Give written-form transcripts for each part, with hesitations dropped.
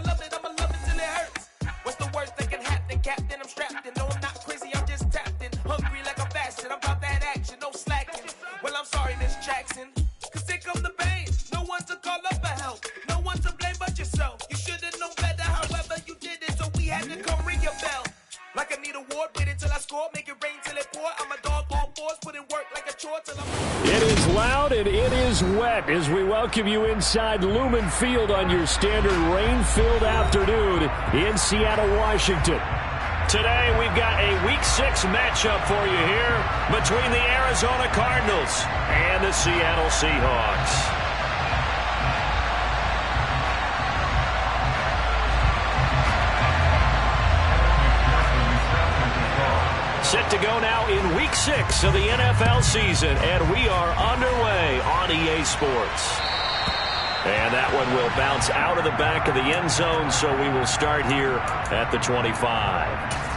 love it, I'ma love it till it hurts. What's the worst that can happen, Captain? I'm strapped in. No, I'm not crazy, I'm just tapped in. Hungry like I'm fasting, I'm about that action, no slacking. Well, I'm sorry, Miss Jackson, cause here come the pain. No one to call up for help, no one to blame but yourself. You should've known better, however you did it, so we had to come ring your bell. Like I need a award, wait until I score, make it rain till it pour. I'm a dog, all fours, put in work like a chore till I'm... It is loud and it is wet as we welcome you inside Lumen Field on your standard rain-filled afternoon in Seattle, Washington. Today we've got a Week 6 matchup for you here between the Arizona Cardinals and the Seattle Seahawks. Set to go now in Week 6 of the NFL season, and we are underway on EA Sports. And that one will bounce out of the back of the end zone, so we will start here at the 25.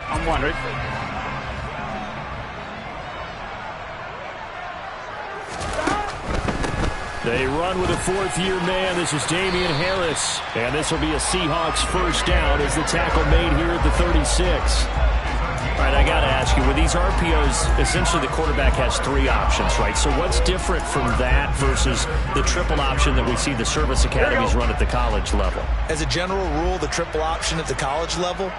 I'm wondering. They run with a fourth-year man. This is Damian Harris. And this will be a Seahawks first down as the tackle made here at the 36. All right, I got to ask you, with these RPOs, essentially the quarterback has three options, right? So what's different from that versus the triple option that we see the service academies run at the college level? As a general rule, the triple option at the college level,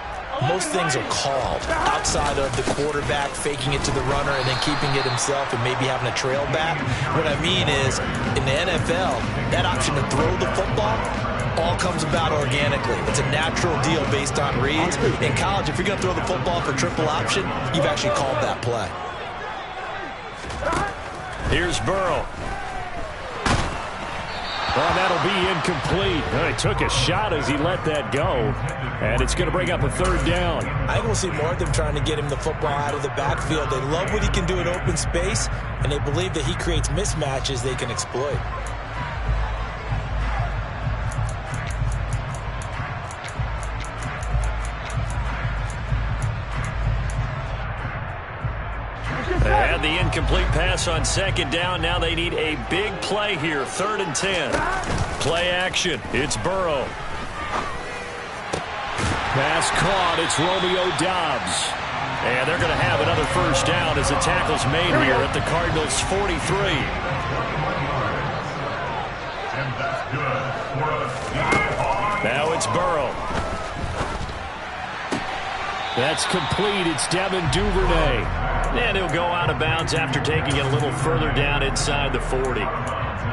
most things are called outside of the quarterback faking it to the runner and then keeping it himself and maybe having a trail back. What I mean is, in the NFL, that option to throw the football all comes about organically. It's a natural deal based on reads. In college, if you're going to throw the football for triple option, you've actually called that play. Here's Burrow. Well, that'll be incomplete. Well, he took a shot as he let that go. And it's going to bring up a third down. I think we'll see more of them trying to get him the football out of the backfield. They love what he can do in open space, and they believe that he creates mismatches they can exploit. They had the incomplete pass on second down. Now they need a big play here. 3rd and 10. Play action. It's Burrow. Pass caught. It's Romeo Doubs. And they're going to have another first down as the tackle's made here at the Cardinals' 43. Now it's Burrow. That's complete. It's Devin Duvernay. And he'll go out of bounds after taking it a little further down inside the 40.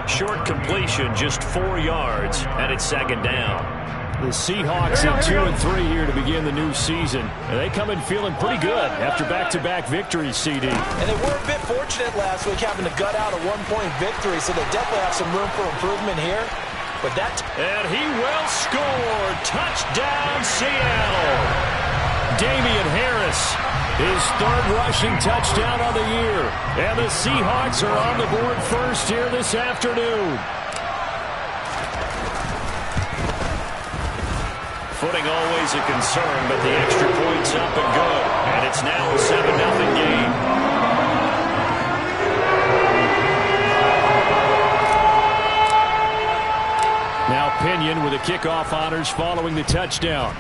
Short completion, just 4 yards, and it's second down. The Seahawks in 2 and 3 here to begin the new season. And they come in feeling pretty good after back-to-back victories, CD. And they were a bit fortunate last week having to gut out a one-point victory, so they definitely have some room for improvement here. But and he will score. Touchdown, Seattle. Damian Harris, his 3rd rushing touchdown of the year. And the Seahawks are on the board first here this afternoon. Footing always a concern, but the extra point's up and good. And it's now a 7-0 game. Now Pinion with the kickoff honors following the touchdown.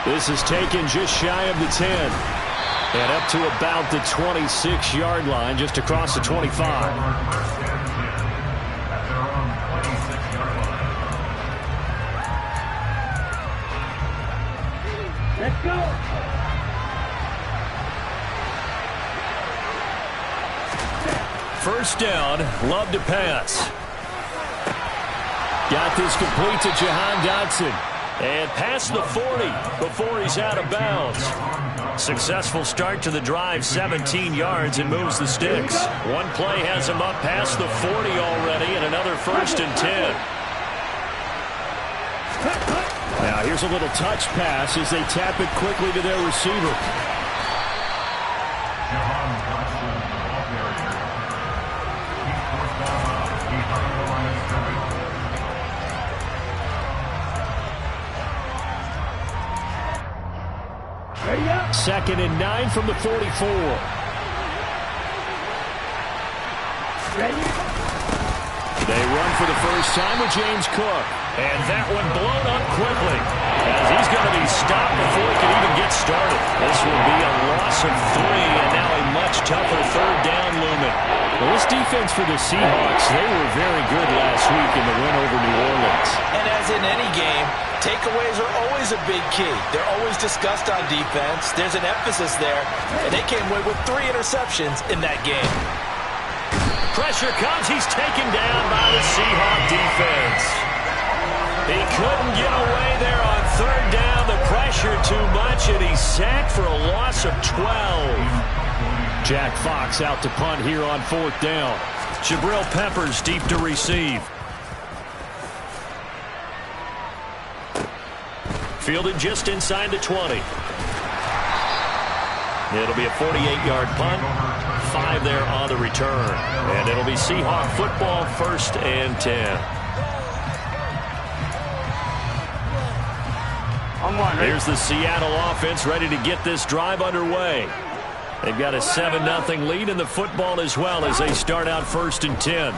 This is taken just shy of the 10. And up to about the 26-yard line, just across the 25. Let's go. First down, Love to pass. Got this complete to Jahan Dotson. And past the 40 before he's out of bounds. Successful start to the drive, 17 yards, and moves the sticks. One play has him up past the 40 already, and another 1st and 10. Now here's a little touch pass as they tap it quickly to their receiver. 2nd and 9 from the 44. They run for the first time with James Cook. And that one blown up quickly, as he's going to be stopped before he can even get started. This will be a loss of 3, and now a much tougher 3rd down looming. Well, this defense for the Seahawks, they were very good last week in the win over New Orleans. And as in any game, takeaways are always a big key. They're always discussed on defense. There's an emphasis there, and they came away with 3 interceptions in that game. Pressure comes. He's taken down by the Seahawk defense. He couldn't get away there on 3rd down. The pressure too much, and he's sacked for a loss of 12. Jack Fox out to punt here on 4th down. Jabril Peppers deep to receive. Fielded just inside the 20. It'll be a 48-yard punt. 5 there on the return. And it'll be Seahawk football, 1st and 10. Here's the Seattle offense ready to get this drive underway. They've got a 7-0 lead in the football as well as they start out 1st and 10.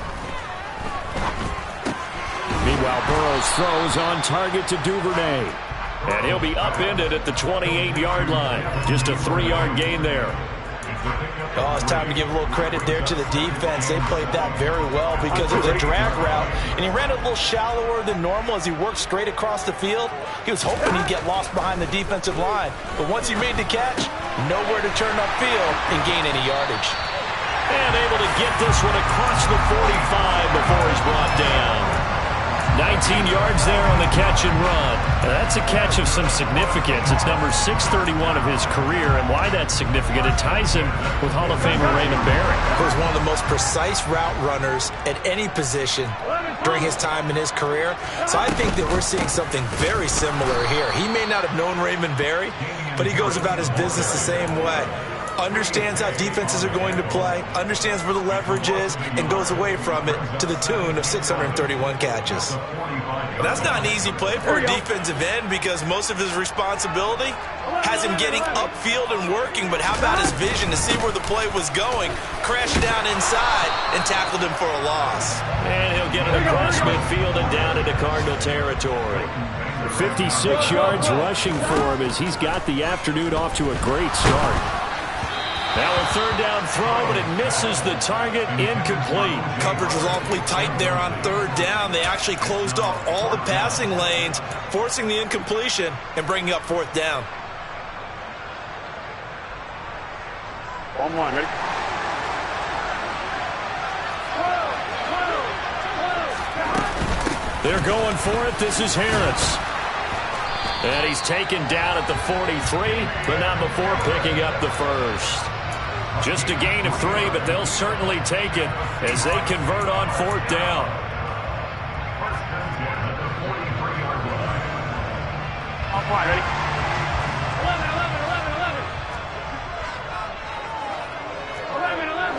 Meanwhile, Burrows throws on target to Duvernay. And he'll be upended at the 28-yard line. Just a 3-yard gain there. Oh, it's time to give a little credit there to the defense. They played that very well because it was a drag route, and he ran a little shallower than normal as he worked straight across the field. He was hoping he'd get lost behind the defensive line, but once he made the catch, nowhere to turn upfield and gain any yardage. And able to get this one across the 45 before he's brought down. 19 yards there on the catch and run. Now, that's a catch of some significance. It's number 631 of his career, and why that's significant, it ties him with Hall of Famer Raymond Berry. He was one of the most precise route runners at any position during his time in his career. So I think that we're seeing something very similar here. He may not have known Raymond Berry, but he goes about his business the same way. Understands how defenses are going to play, understands where the leverage is, and goes away from it to the tune of 631 catches. That's not an easy play for a defensive end because most of his responsibility has him getting upfield and working, but how about his vision to see where the play was going, crashed down inside, and tackled him for a loss. And he'll get it across midfield and down into Cardinal territory. 56 yards rushing for him as he's got the afternoon off to a great start. Now a 3rd down throw, but it misses the target, incomplete. Coverage was awfully tight there on 3rd down. They actually closed off all the passing lanes, forcing the incompletion and bringing up 4th down. 1-1, ready? They're going for it. This is Harris. And he's taken down at the 43, but not before picking up the first. Just a gain of 3, but they'll certainly take it as they convert on 4th down. Ready? 11.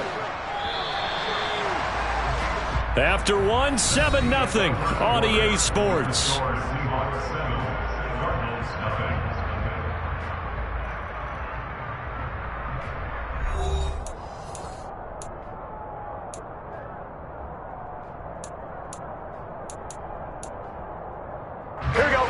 After 1, 7-0 on EA Sports. Here we go.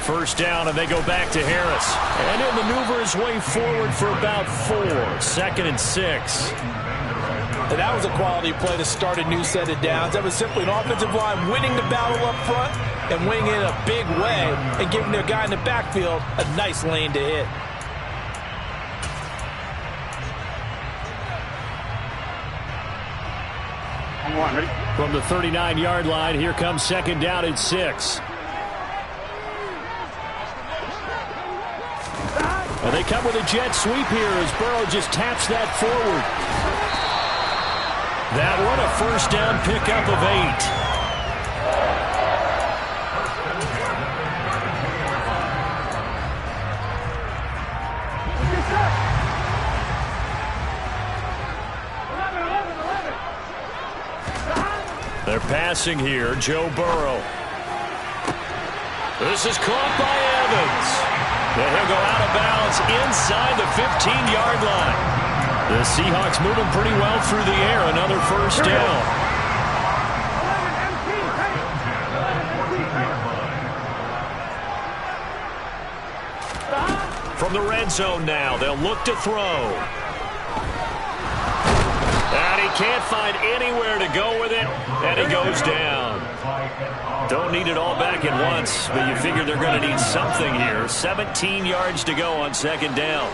First down, and they go back to Harris. And he'll maneuver his way forward for about 4. 2nd and 6. And that was a quality play to start a new set of downs. That was simply an offensive line winning the battle up front and winning it in a big way and giving their guy in the backfield a nice lane to hit. Ready? From the 39-yard line, here comes 2nd down and 6. And they come with a jet sweep here as Burrow just taps that forward. That one, a first down pickup of 8. They're passing here. Joe Burrow. This is caught by Evans. And he'll go out of bounds inside the 15-yard line. The Seahawks moving pretty well through the air. Another first down. From the red zone now, they'll look to throw. And he can't find anywhere to go with it, and he goes down. Don't need it all back at once, but you figure they're going to need something here. 17 yards to go on second down.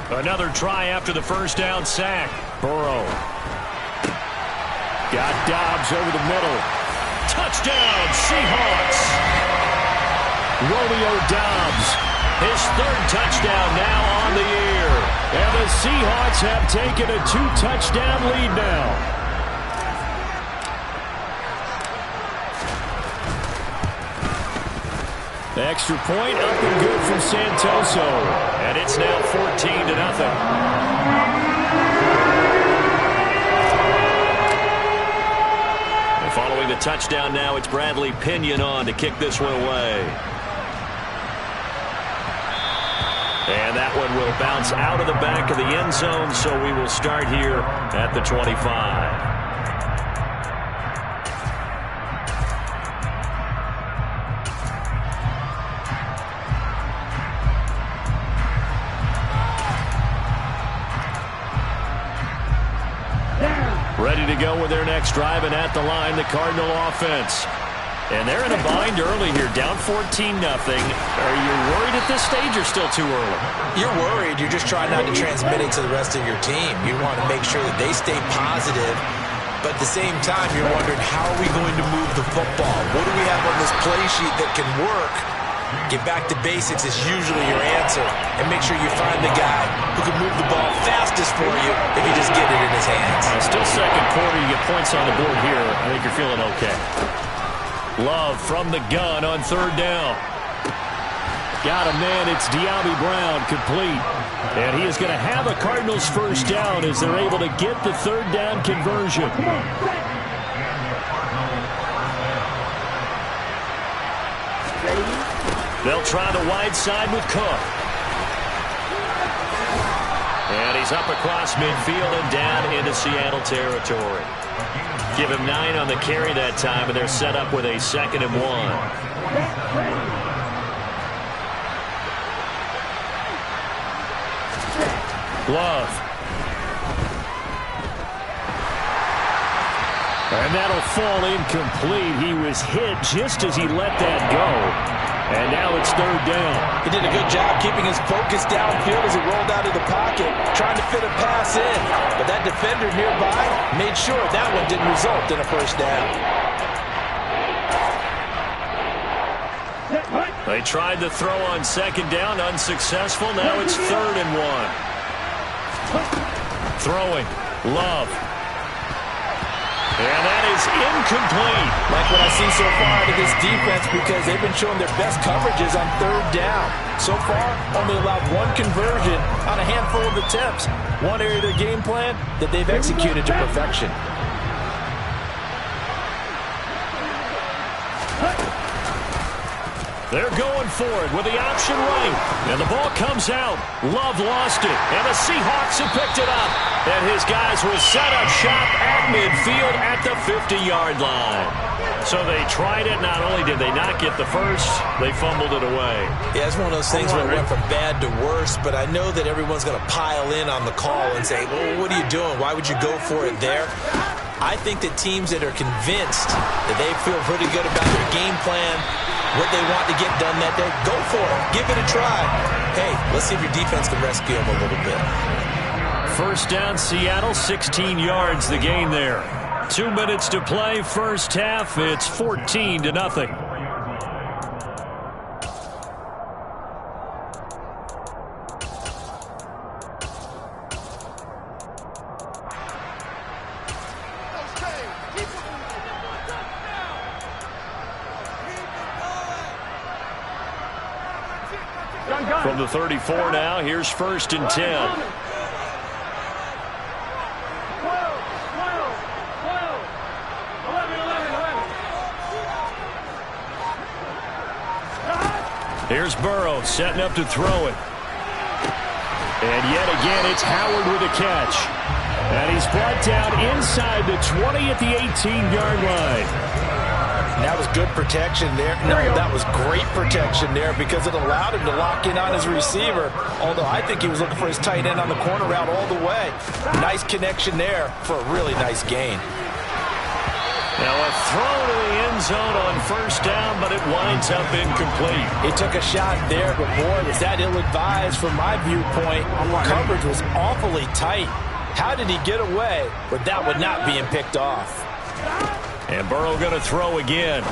Another try after the first down sack. Burrow. Got Dobbs over the middle. Touchdown, Seahawks. Romeo Dobbs. His third touchdown now on the year. And the Seahawks have taken a 2-touchdown lead now. Extra point up and good from Santoso. And it's now 14-0. And following the touchdown now, it's Bradley Pinion on to kick this one away. And that one will bounce out of the back of the end zone, so we will start here at the 25. Ready to go with their next drive, and at the line, the Cardinal offense. And they're in a bind early here, down 14-0. Are you worried at this stage or still too early? You're worried. You're just trying not to transmit it to the rest of your team. You want to make sure that they stay positive, but at the same time, you're wondering, how are we going to move the football? What do we have on this play sheet that can work? Get back to basics is usually your answer, and make sure you find the guy who can move the ball fastest for you if you just get it in his hands. Still second quarter, you get points on the board here. I think you're feeling okay. Love from the gun on third down. Got a man, it's De'Ami Brown, complete. And he is going to have a Cardinals first down as they're able to get the third down conversion. They'll try the wide side with Cook. And he's up across midfield and down into Seattle territory. Give him 9 on the carry that time, and they're set up with a 2nd and 1. Love. And that'll fall incomplete. He was hit just as he let that go. And now it's third down. He did a good job keeping his focus downfield as he rolled out of the pocket, trying to fit a pass in. But that defender nearby made sure that one didn't result in a first down. They tried to throw on second down, unsuccessful. Now it's 3rd and 1. Throwing. Love. And that is incomplete. Like what I see so far out of this defense, because they've been showing their best coverages on third down. So far, only allowed 1 conversion on a handful of attempts. One area of their game plan that they've executed to perfection. They're going for it with the option right. And the ball comes out. Love lost it. And the Seahawks have picked it up. And his guys will set up shop at midfield at the 50-yard line. So they tried it. Not only did they not get the first, they fumbled it away. Yeah, it's one of those things where it went from bad to worse, but I know that everyone's going to pile in on the call and say, well, what are you doing? Why would you go for it there? I think that teams that are convinced that they feel pretty good about their game plan, what they want to get done that day, go for it. Give it a try. Hey, let's see if your defense can rescue them a little bit. First down, Seattle, 16 yards the gain there. 2 minutes to play, first half. It's 14-0. From the 34 now, here's 1st and 10. Here's Burrow setting up to throw it. And yet again, it's Howard with a catch. And he's brought down inside the 20 at the 18-yard line. That was good protection there. No, that was great protection there because it allowed him to lock in on his receiver. Although I think he was looking for his tight end on the corner route all the way. Nice connection there for a really nice gain. Now a throw to the end zone on 1st down, but it winds up incomplete. He took a shot there, but boy, was that ill-advised from my viewpoint. Coverage was awfully tight. How did he get away with that one not being picked off? And Burrow going to throw again. All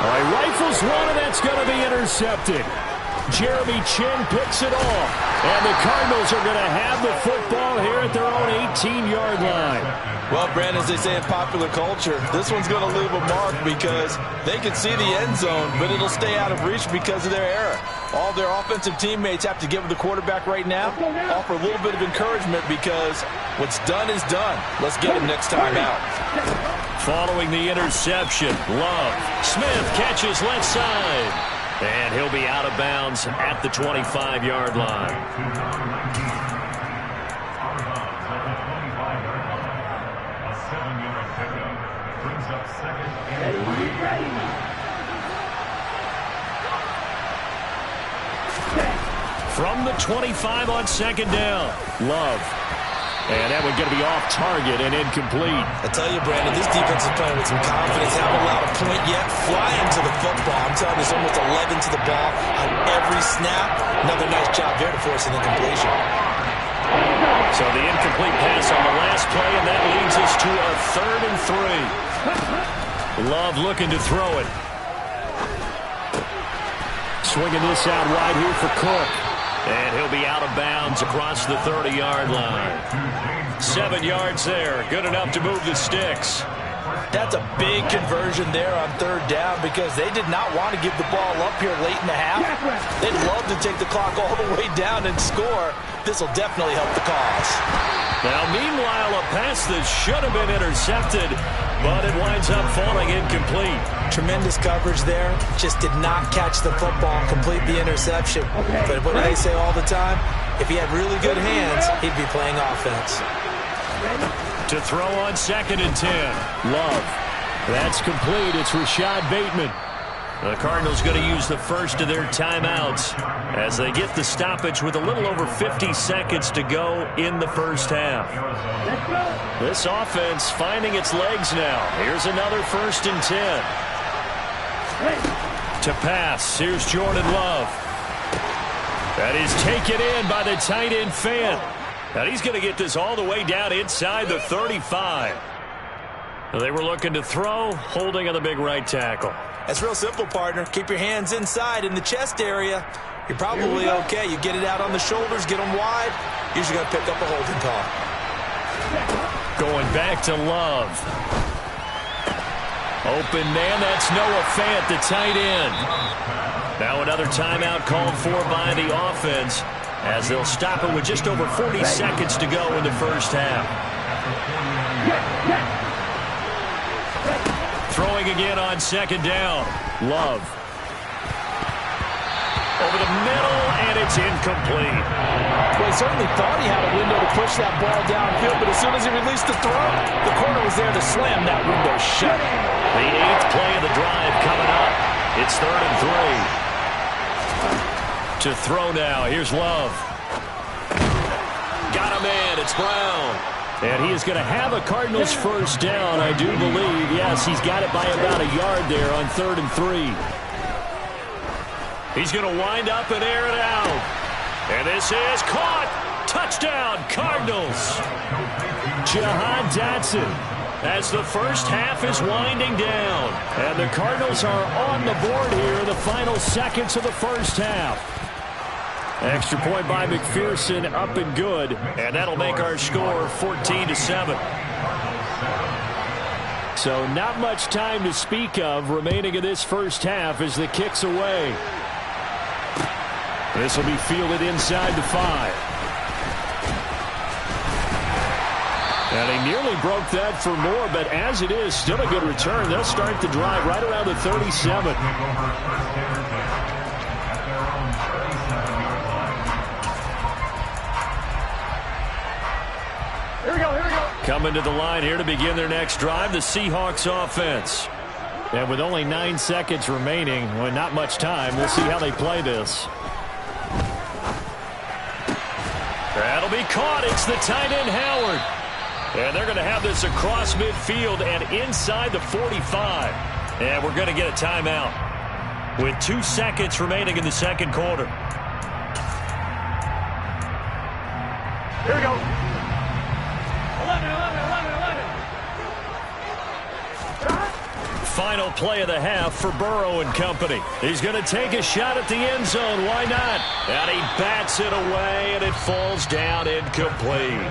right, rifles one, and that's going to be intercepted. Jeremy Chin picks it off. And the Cardinals are going to have the football here at their own 18-yard line. Well, Brandon, as they say in popular culture, this one's going to leave a mark because they can see the end zone, but it'll stay out of reach because of their error. All their offensive teammates have to give the quarterback right now, offer a little bit of encouragement because what's done is done. Let's get him next time out. Following the interception, Love. Smith catches left side. And he'll be out of bounds at the 25-yard line. From the 25 on 2nd down, Love. And that one going to be off target and incomplete. I tell you, Brandon, this defense is playing with some confidence. Haven't allowed a point yet. Flying to the football. I'm telling you, there's almost 11 to the ball on every snap. Another nice job there to force an incompletion. So the incomplete pass on the last play, and that leads us to a 3rd and 3. Love looking to throw it. Swinging this out wide here for Cook. And he'll be out of bounds across the 30-yard line. 7 yards there. Good enough to move the sticks. That's a big conversion there on 3rd down because they did not want to give the ball up here late in the half. They'd love to take the clock all the way down and score. This will definitely help the cause. Now, meanwhile, a pass that should have been intercepted, but it winds up falling incomplete. Tremendous coverage there. Just did not catch the football, complete the interception. But what do they say all the time? If he had really good hands, he'd be playing offense. To throw on 2nd and 10. Love. That's complete. It's Rashad Bateman. The Cardinals going to use the first of their timeouts as they get the stoppage with a little over 50 seconds to go in the first half. This offense finding its legs now. Here's another 1st and 10. To pass. Here's Jordan Love. That is taken in by the tight end Fant. And he's going to get this all the way down inside the 35. They were looking to throw, holding on the big right tackle. That's real simple, partner. Keep your hands inside in the chest area. You're probably okay. You get it out on the shoulders, get them wide. Usually going to pick up a holding call. Going back to Love. Open man, that's Noah Fant, the tight end. Now another timeout called for by the offense as they'll stop it with just over 40 seconds to go in the first half. Throwing again on 2nd down. Love. Over the middle, and it's incomplete. Well, he certainly thought he had a window to push that ball downfield, but as soon as he released the throw, the corner was there to slam that window shut. The 8th play of the drive coming up. It's 3rd and 3. To throw now, here's Love. Got him in, it's Brown. And he is going to have a Cardinals first down, I do believe. Yes, he's got it by about a yard there on 3rd and 3. He's going to wind up and air it out. And this is caught. Touchdown, Cardinals. Jahan Dotson as the first half is winding down. And the Cardinals are on the board here in the final seconds of the first half. Extra point by McPherson, up and good. And that'll make our score 14-7. So not much time to speak of remaining in this first half as the kick's away. This will be fielded inside the 5. And he nearly broke that for more, but as it is, still a good return. They'll start the drive right around the 37. Here we go. Coming to the line here to begin their next drive, the Seahawks offense. And with only 9 seconds remaining, well, not much time, we'll see how they play this. That'll be caught. It's the tight end, Howard. And they're going to have this across midfield and inside the 45. And we're going to get a timeout with 2 seconds remaining in the second quarter. Here we go. 11. Final play of the half for Burrow and company. He's going to take a shot at the end zone. Why not? And he bats it away, and it falls down incomplete.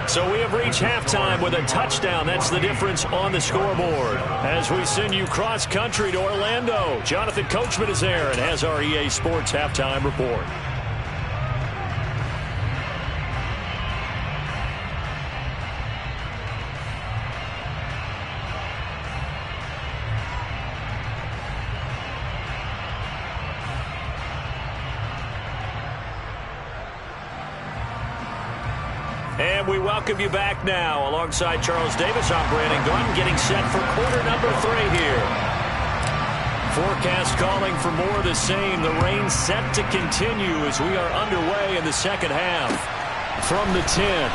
So we have reached halftime with a touchdown. That's the difference on the scoreboard. As we send you cross-country to Orlando, Jonathan Coachman is there and has our EA Sports halftime report. And we welcome you back now. Alongside Charles Davis, I'm Brandon Gordon, getting set for quarter number 3 here. Forecast calling for more of the same. The rain set to continue as we are underway in the second half. From the 10.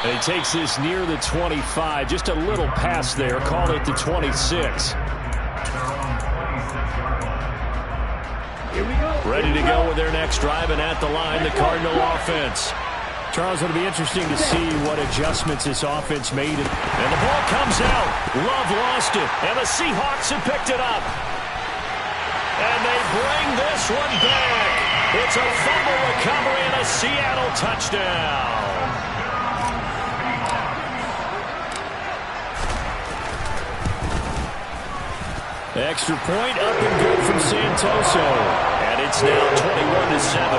And he takes this near the 25. Just a little pass there. Call it the 26. Ready to go with their next drive, and at the line, the Cardinal offense. Charles, it'll be interesting to see what adjustments this offense made. And the ball comes out. Love lost it, and the Seahawks have picked it up. And they bring this one back. It's a fumble recovery and a Seattle touchdown. Extra point up and good from Santoso. And it's now 21-7.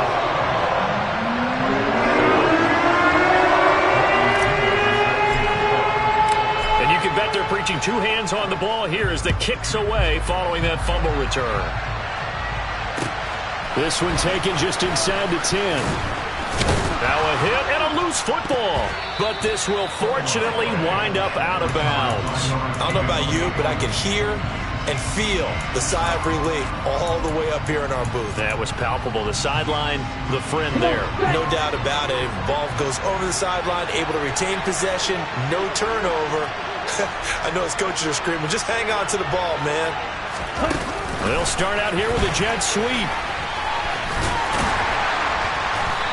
And you can bet they're preaching 2 hands on the ball here as the kick's away following that fumble return. This one taken just inside the 10. Now a hit and a loose football. But this will fortunately wind up out of bounds. I don't know about you, but I can hear and feel the sigh of relief all the way up here in our booth. That was palpable. The sideline, the friend there. No doubt about it. Ball goes over the sideline, able to retain possession, no turnover. I know his coaches are screaming, just hang on to the ball, man. They'll start out here with a jet sweep.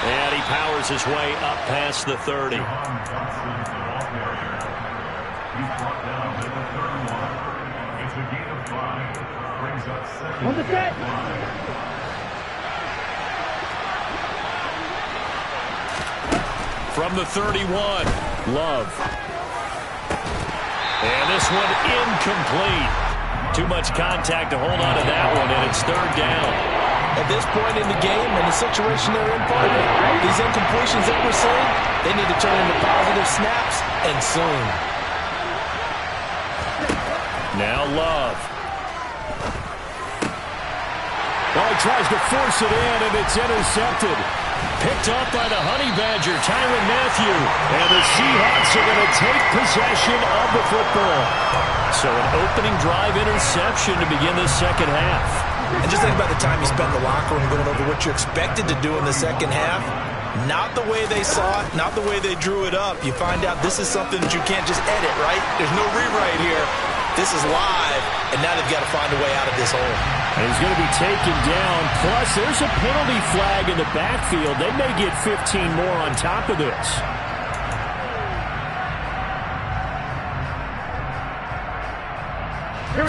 And he powers his way up past the 30. From the 31, Love. And this one incomplete. Too much contact to hold on to that one, and it's 3rd down. At this point in the game and the situation they're in, partner, these incompletions that we're seeing, they need to turn into positive snaps, and soon. Now Love. Oh, he tries to force it in, and it's intercepted. Picked off by the Honey Badger, Tyrann Mathieu. And the Seahawks are going to take possession of the football. So an opening drive interception to begin this second half. And just think about the time you spent in the locker room going over what you expected to do in the second half. Not the way they saw it, not the way they drew it up. You find out this is something that you can't just edit, right? There's no rewrite here. This is live, and now they've got to find a way out of this hole. And he's going to be taken down. Plus, there's a penalty flag in the backfield. They may get 15 more on top of this.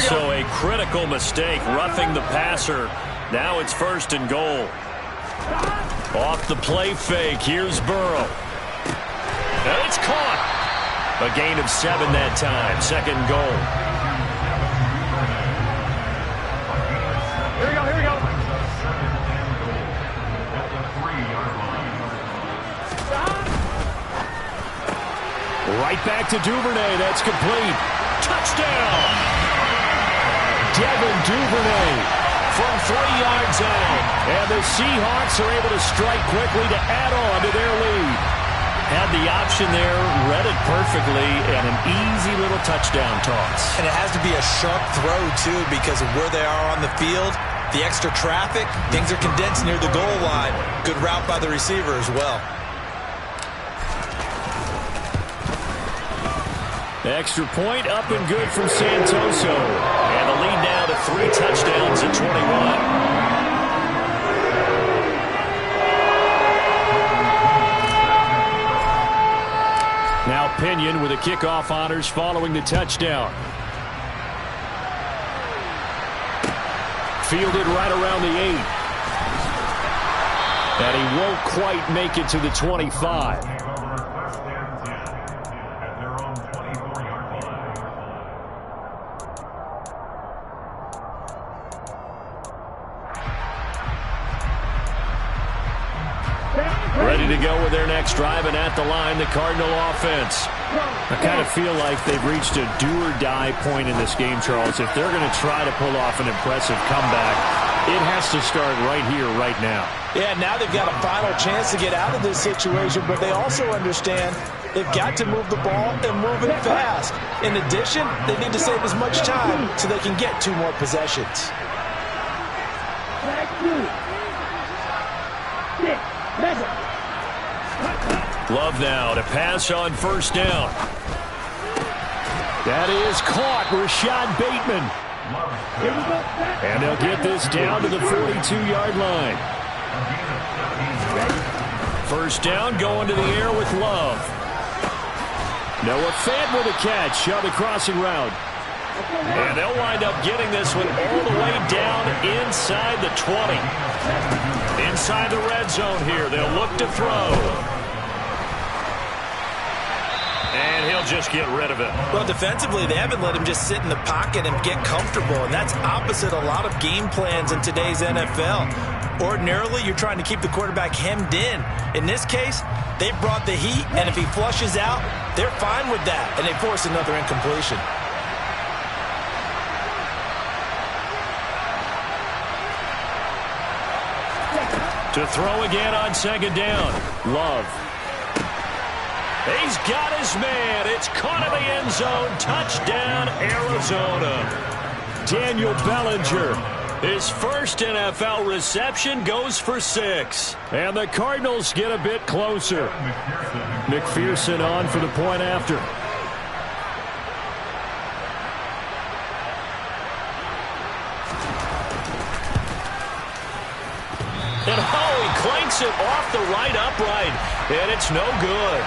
So a critical mistake, roughing the passer. Now it's 1st and goal. Off the play fake, here's Burrow. And it's caught. A gain of 7 that time, 2nd goal. Here we go. Right back to Duvernay. That's complete. Touchdown! Devin Duvernay from 3 yards out. And the Seahawks are able to strike quickly to add on to their lead. Had the option there, read it perfectly, and an easy little touchdown toss. And it has to be a sharp throw, too, because of where they are on the field. The extra traffic, things are condensed near the goal line. Good route by the receiver as well. Extra point up and good from Santoso. And the lead now to 3 touchdowns at 21. Now Pinion with the kickoff honors following the touchdown. Fielded right around the 8. And he won't quite make it to the 25. Ready to go with their next drive, and at the line, the Cardinal offense. I kind of feel like they've reached a do-or-die point in this game, Charles. If they're going to try to pull off an impressive comeback, it has to start right here, right now. Yeah, now they've got a final chance to get out of this situation, but they also understand they've got to move the ball and move it fast. In addition, they need to save as much time so they can get 2 more possessions. Love now to pass on first down. That is caught, Rashad Bateman. And they'll get this down to the 42-yard line. First down, going to the air with Love. Noah Fant with a catch on the crossing route. And they'll wind up getting this one all the way down inside the 20. Inside the red zone here, they'll look to throw. And he'll just get rid of it. Well, defensively, they haven't let him just sit in the pocket and get comfortable, and that's opposite a lot of game plans in today's NFL. Ordinarily, you're trying to keep the quarterback hemmed in. In this case, they brought the heat, and if he flushes out, they're fine with that, and they force another incompletion. To throw again on second down. Love. He's got his man. It's caught in the end zone. Touchdown, Arizona. Daniel Bellinger. His first NFL reception goes for 6. And the Cardinals get a bit closer. McPherson on for the point after. And he clanks it off the right upright. And it's no good.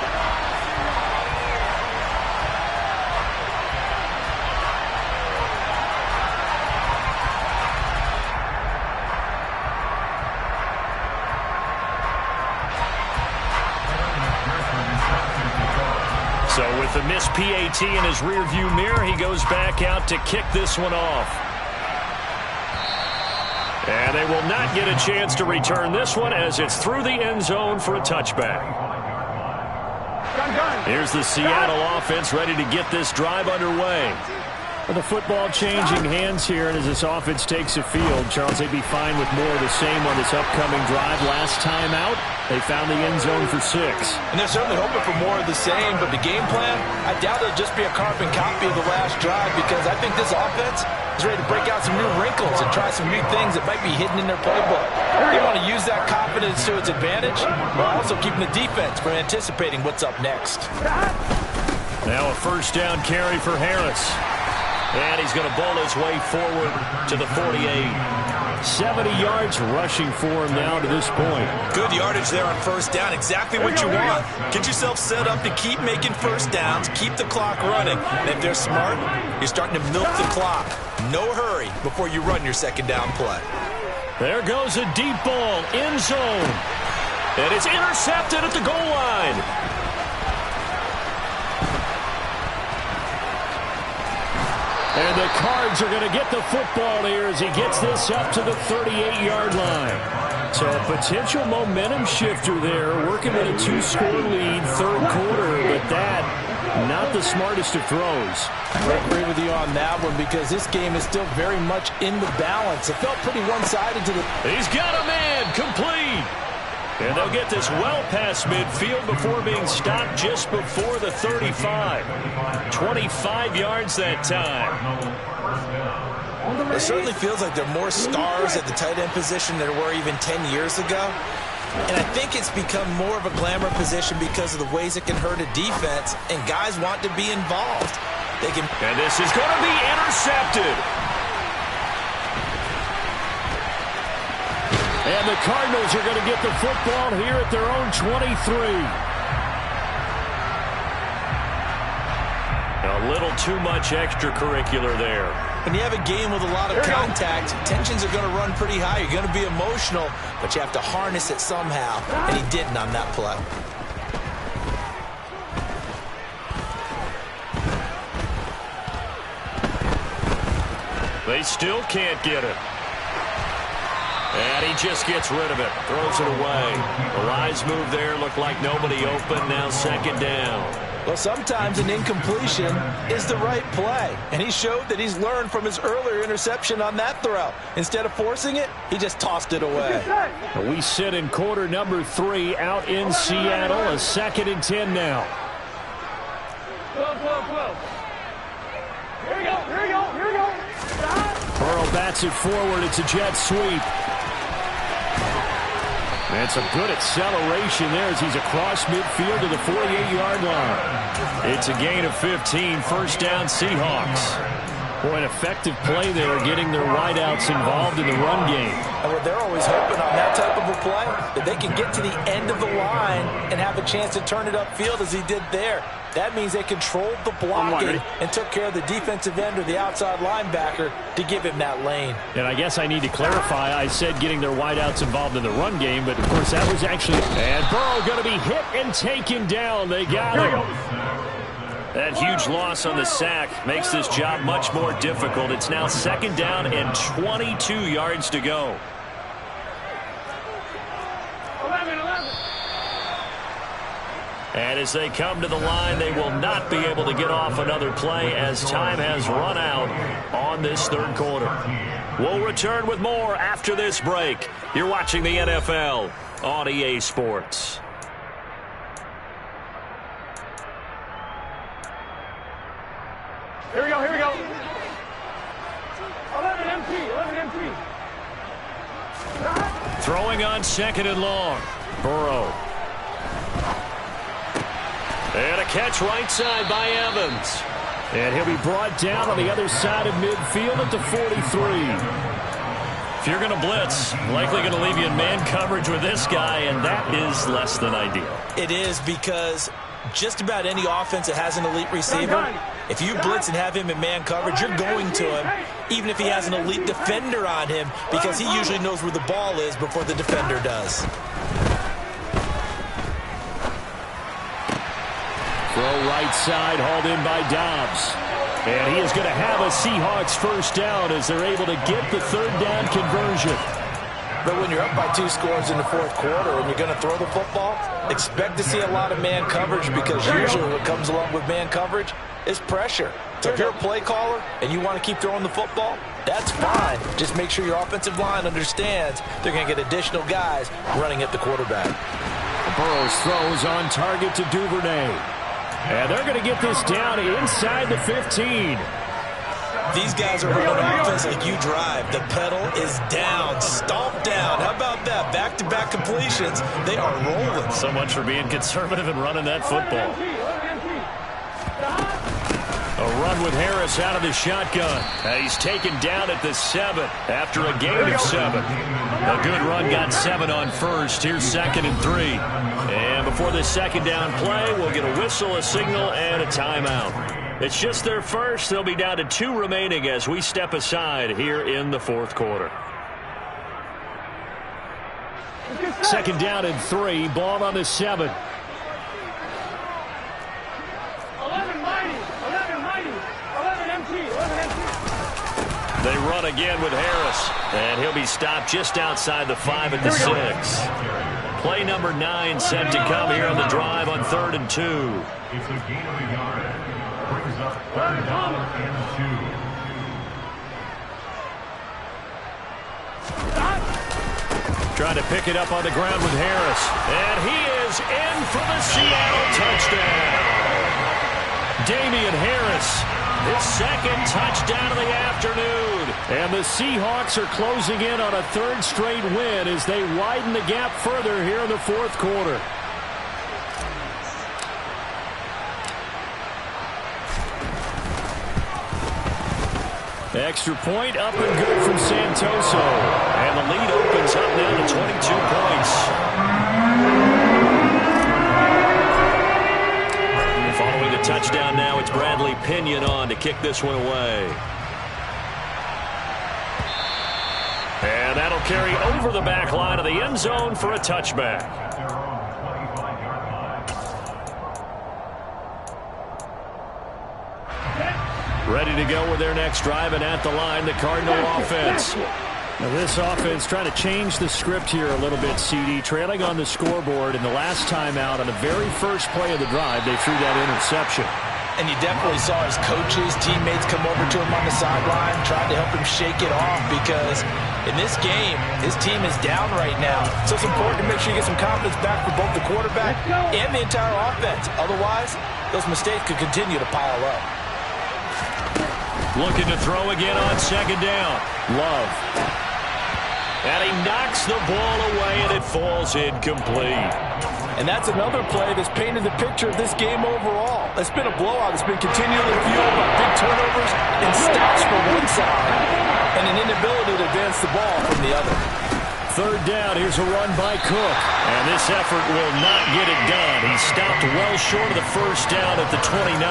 So with the missed PAT in his rearview mirror, he goes back out to kick this one off. And they will not get a chance to return this one as it's through the end zone for a touchback. Here's the Seattle offense ready to get this drive underway. With the football changing hands here, and as this offense takes the field, Charles, they'd be fine with more of the same on this upcoming drive. Last time out, they found the end zone for 6. And they're certainly hoping for more of the same, but the game plan, I doubt it'll just be a carbon copy of the last drive, because I think this offense is ready to break out some new wrinkles and try some new things that might be hidden in their playbook. They want to use that confidence to its advantage, while also keeping the defense from anticipating what's up next. Now a first down carry for Harris. And he's going to bowl his way forward to the 48. 70 yards rushing for him now to this point. Good yardage there on first down. Exactly what you want. Get yourself set up to keep making first downs, keep the clock running. And if they're smart, you're starting to milk the clock. No hurry before you run your second down play. There goes a deep ball, end zone. And it's intercepted at the goal line. And the Cards are going to get the football here as he gets this up to the 38-yard line. So a potential momentum shifter there, working with a 2-score lead, third quarter, but that not the smartest of throws. I agree with you on that one because this game is still very much in the balance. It felt pretty one-sided to the... He's got a man, complete. And they'll get this well past midfield before being stopped just before the 35. 25 yards that time. It certainly feels like there are more stars at the tight end position than there were even 10 years ago. And I think it's become more of a glamour position because of the ways it can hurt a defense, and guys want to be involved. They can. And this is going to be intercepted. And the Cardinals are going to get the football here at their own 23. A little too much extracurricular there. When you have a game with a lot of contact, tensions are going to run pretty high. You're going to be emotional, but you have to harness it somehow, and he didn't on that play. They still can't get it. And he just gets rid of it, throws it away. The rise move there looked like nobody open, now second down. Well, sometimes an incompletion is the right play, and he showed that he's learned from his earlier interception on that throw. Instead of forcing it, he just tossed it away. We sit in quarter number 3 out in Seattle, a 2nd and 10 now. 12. Here we go. Burrow bats it forward. It's a jet sweep. And some good acceleration there as he's across midfield to the 48-yard line. It's a gain of 15, first down Seahawks. Boy, an effective play there, getting their wideouts involved in the run game. And what they're always hoping on that type of a play, that they can get to the end of the line and have a chance to turn it upfield as he did there. That means they controlled the blocking and took care of the defensive end or the outside linebacker to give him that lane. And I guess I need to clarify, I said getting their wideouts involved in the run game, but of course that was actually... And Burrow going to be hit and taken down. They got him. That huge loss on the sack makes this job much more difficult. It's now second down and 22 yards to go. 11. And as they come to the line, they will not be able to get off another play as time has run out on this third quarter. We'll return with more after this break. You're watching the NFL on EA Sports. Here we go. 11 empty. Throwing on second and long. Burrow. And a catch right side by Evans. And he'll be brought down on the other side of midfield at the 43. If you're going to blitz, likely going to leave you in man coverage with this guy, and that is less than ideal. It is because just about any offense that has an elite receiver, if you blitz and have him in man coverage, you're going to him, even if he has an elite defender on him, because he usually knows where the ball is before the defender does. Throw right side, hauled in by Dobbs. And he is going to have a Seahawks first down as they're able to get the third down conversion. But when you're up by 2 scores in the fourth quarter and you're going to throw the football, expect to see a lot of man coverage, because usually what comes along with man coverage is pressure. So if you're a play caller and you want to keep throwing the football, that's fine. Just make sure your offensive line understands they're going to get additional guys running at the quarterback. Burrow's throw is on target to Duvernay. And they're going to get this down inside the 15. These guys are running offense like you drive. The pedal is down, stomped down. How about that? Back-to-back completions. They are rolling. So much for being conservative and running that football. A run with Harris out of the shotgun. He's taken down at the 7 after a gain of 7. A good run, got 7 on first. Here's second and 3. And before the second down play, we'll get a whistle, a signal, and a timeout. It's just their first. They'll be down to 2 remaining as we step aside here in the fourth quarter. Second down and 3. Ball on the 7. 11 empty. They run again with Harris. And he'll be stopped just outside the 5 at the 6. Play number 9 set to come here on the drive on 3rd and 2. It's a gain of a yard. Brings up 3rd down and 2. Trying to pick it up on the ground with Harris. And he is in for the Seattle touchdown. Damian Harris, his 2nd touchdown of the afternoon. And the Seahawks are closing in on a 3rd straight win as they widen the gap further here in the 4th quarter. Extra point up and good from Santoso. And the lead opens up now to 22 points. And following the touchdown now, it's Bradley Pinion on to kick this one away. And that'll carry over the back line of the end zone for a touchback. Ready to go with their next drive, and at the line, the Cardinal offense. Now this offense trying to change the script here a little bit, CD. Trailing on the scoreboard, and the last time out on the very first play of the drive, they threw that interception. And you definitely saw his coaches, teammates come over to him on the sideline, tried to help him shake it off because in this game, his team is down right now. So it's important to make sure you get some confidence back for both the quarterback and the entire offense. Otherwise, those mistakes could continue to pile up. Looking to throw again on 2nd down. Love. And he knocks the ball away, and it falls incomplete. And that's another play that's painted the picture of this game overall. It's been a blowout. It's been continually fueled by big turnovers and stops from one side and an inability to advance the ball from the other. 3rd down, here's a run by Cook. And this effort will not get it done. He stopped well short of the 1st down at the 29.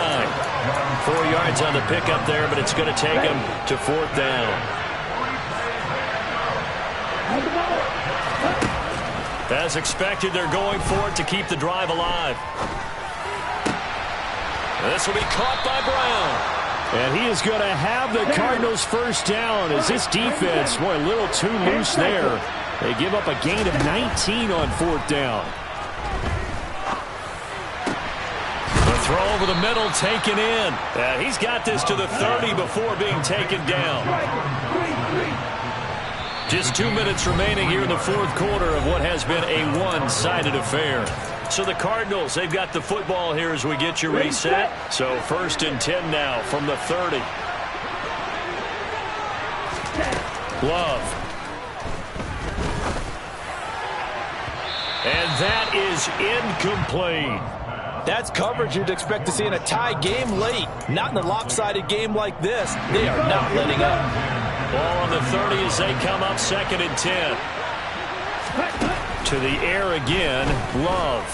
4 yards on the pickup there, but it's going to take him to 4th down. As expected, they're going for it to keep the drive alive. This will be caught by Brown. And he is going to have the Cardinals' 1st down as this defense, boy, a little too loose there. They give up a gain of 19 on 4th down. The throw over the middle taken in. He's got this to the 30 before being taken down. Just 2 minutes remaining here in the 4th quarter of what has been a one-sided affair. So the Cardinals, they've got the football here as we get you reset. So 1st and 10 now from the 30. Love. And that is incomplete. That's coverage you'd expect to see in a tie game late. Not in a lopsided game like this. They are not letting up. Ball on the 30 as they come up 2nd and 10. To the air again, Love.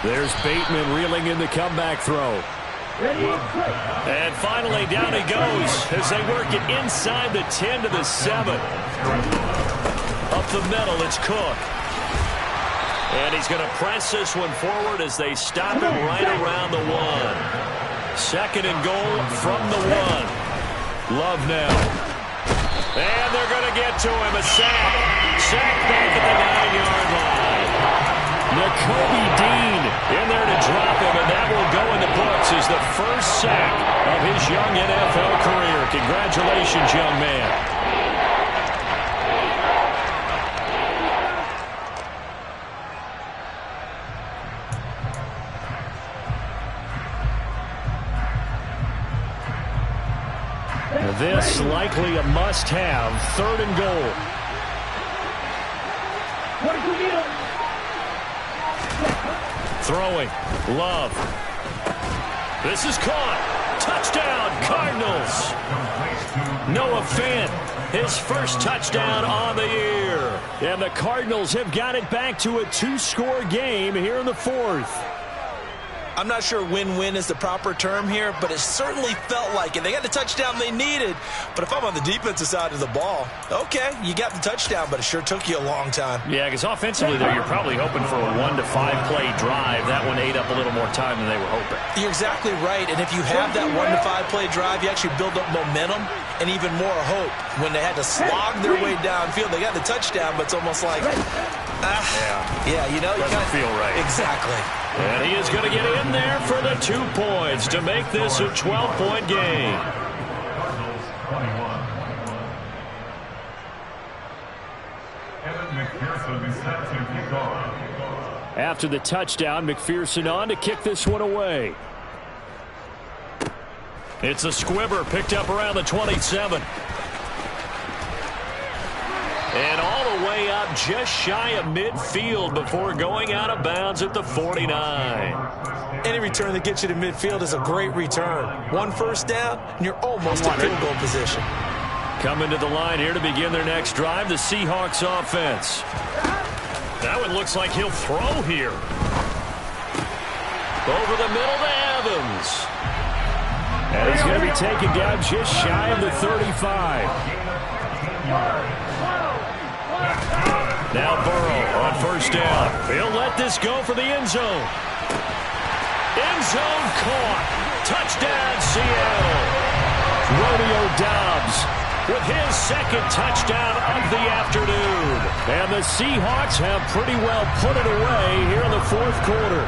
There's Bateman reeling in the comeback throw. And finally down he goes as they work it inside the 10 to the 7. Up the middle, it's Cook. And he's going to press this one forward as they stop him right around the 1. 2nd and goal from the 1. Love now. And they're going to get to him. A sack. Sack back at the 9-yard line. Nakobe Dean in there to drop him, and that will go in the books as the first sack of his young NFL career. Congratulations, young man. This likely a must-have. 3rd and goal. Throwing. Love. This is caught. Touchdown, Cardinals. Noah Fant, his first touchdown on the year. And the Cardinals have got it back to a 2-score game here in the 4th. I'm not sure win-win is the proper term here, but it certainly felt like it. They got the touchdown they needed, but if I'm on the defensive side of the ball, okay, you got the touchdown, but it sure took you a long time. Yeah, because offensively there, you're probably hoping for a 1 to 5 play drive. That one ate up a little more time than they were hoping. You're exactly right, and if you have that 1 to 5 play drive, you actually build up momentum and even more hope. When they had to slog their way downfield, they got the touchdown, but it's almost like, yeah, you know, you doesn't feel right. Exactly. And he is going to get in there for the 2 points to make this a 12-point game. After the touchdown, McPherson on to kick this one away. It's a squibber picked up around the 27. And all the way up just shy of midfield before going out of bounds at the 49. Any return that gets you to midfield is a great return. 1 first down, and you're almost in field goal position. Coming to the line here to begin their next drive, the Seahawks offense. That one looks like he'll throw here. Over the middle to Evans. And he's going to be taken down just shy of the 35. Now Burrow on first down. He'll let this go for the end zone. End zone caught. Touchdown, Seattle. Romeo Doubs with his second touchdown of the afternoon. And the Seahawks have pretty well put it away here in the fourth quarter.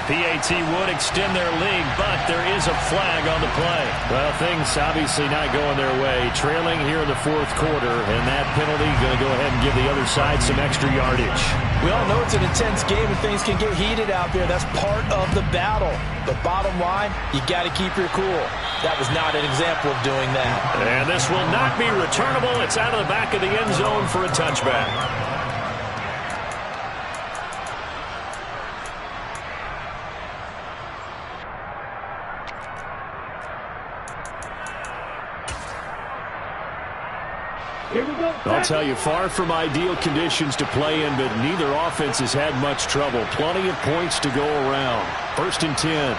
PAT would extend their lead, but there is a flag on the play. Well, things obviously not going their way. Trailing here in the fourth quarter, and that penalty going to go ahead and give the other side some extra yardage. We all know it's an intense game and things can get heated out there. That's part of the battle. But bottom line, you got to keep your cool. That was not an example of doing that. And this will not be returnable. It's out of the back of the end zone for a touchback. I'll tell you, far from ideal conditions to play in, but neither offense has had much trouble. Plenty of points to go around. 1st and 10.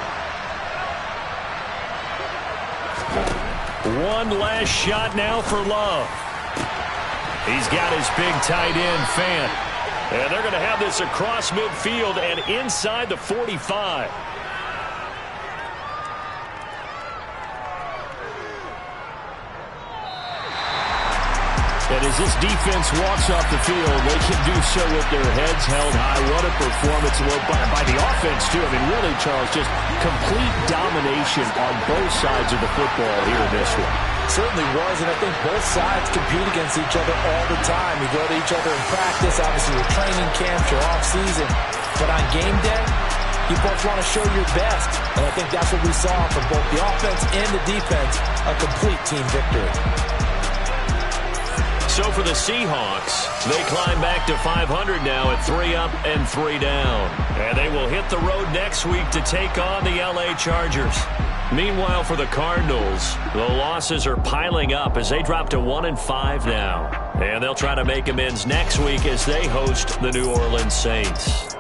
One last shot now for Love. He's got his big tight end, Fant. And they're going to have this across midfield and inside the 45. And as this defense walks off the field, they can do so with their heads held high. What a performance by the offense, too. I mean, really, Charles, just complete domination on both sides of the football here in this one. Certainly was, and I think both sides compete against each other all the time. You go to each other in practice, obviously your training camps, your off-season. But on game day, you both want to show your best. And I think that's what we saw from both the offense and the defense, a complete team victory. So for the Seahawks, they climb back to 500 now at 3 up and 3 down. And they will hit the road next week to take on the LA Chargers. Meanwhile, for the Cardinals, the losses are piling up as they drop to 1-5 now. And they'll try to make amends next week as they host the New Orleans Saints.